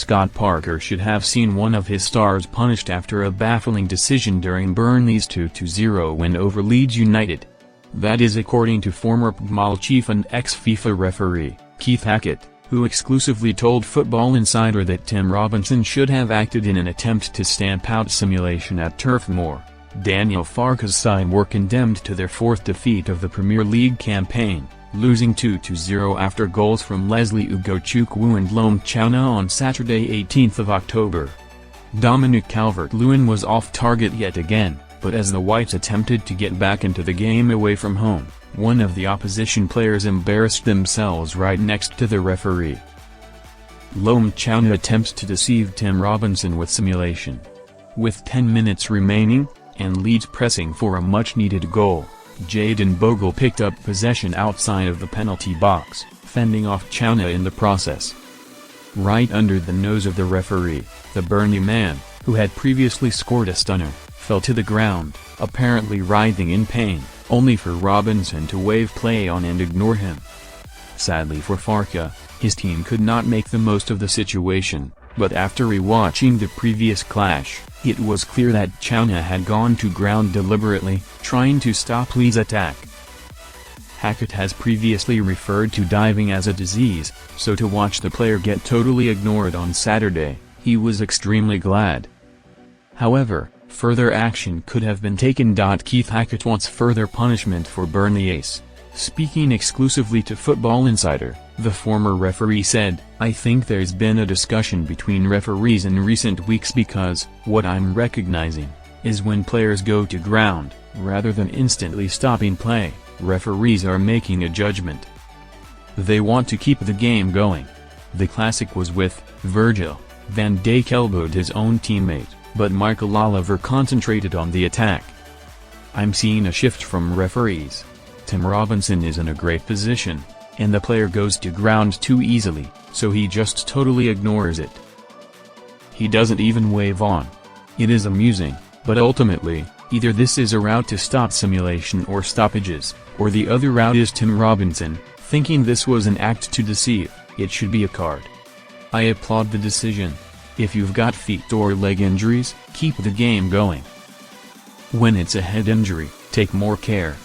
Scott Parker should have seen one of his stars punished after a baffling decision during Burnley's 2-0 win over Leeds United. That is according to former PGMOL chief and ex-FIFA referee, Keith Hackett, who exclusively told Football Insider that Tim Robinson should have acted in an attempt to stamp out simulation at Turf Moor. Daniel Farke's side were condemned to their fourth defeat of the Premier League campaign, losing 2-0 after goals from Leslie Ugochukwu and Lom Chouna on Saturday 18th of October. Dominic Calvert-Lewin was off target yet again, but as the Whites attempted to get back into the game away from home, one of the opposition players embarrassed themselves right next to the referee. Lom Chouna attempts to deceive Tim Robinson with simulation. With 10 minutes remaining, and Leeds pressing for a much-needed goal, Jayden Bogle picked up possession outside of the penalty box, fending off Chouna in the process. Right under the nose of the referee, the Burnley man, who had previously scored a stunner, fell to the ground, apparently writhing in pain, only for Robinson to wave play on and ignore him. Sadly for Farke, his team could not make the most of the situation, but after rewatching the previous clash, it was clear that Chouna had gone to ground deliberately, trying to stop Leeds' attack. Hackett has previously referred to diving as a disease, so to watch the player get totally ignored on Saturday, he was extremely glad. However, further action could have been taken. Keith Hackett wants further punishment for Burnley ace. Speaking exclusively to Football Insider, the former referee said, "I think there's been a discussion between referees in recent weeks because, what I'm recognizing, is when players go to ground, rather than instantly stopping play, referees are making a judgment. They want to keep the game going. The classic was with Virgil van Dijk elbowed his own teammate, but Michael Oliver concentrated on the attack. I'm seeing a shift from referees. Tim Robinson is in a great position, and the player goes to ground too easily, so he just totally ignores it. He doesn't even wave on. It is amusing, but ultimately, either this is a route to stop simulation or stoppages, or the other route is Tim Robinson, thinking this was an act to deceive, it should be a card. I applaud the decision. If you've got feet or leg injuries, keep the game going. When it's a head injury, take more care.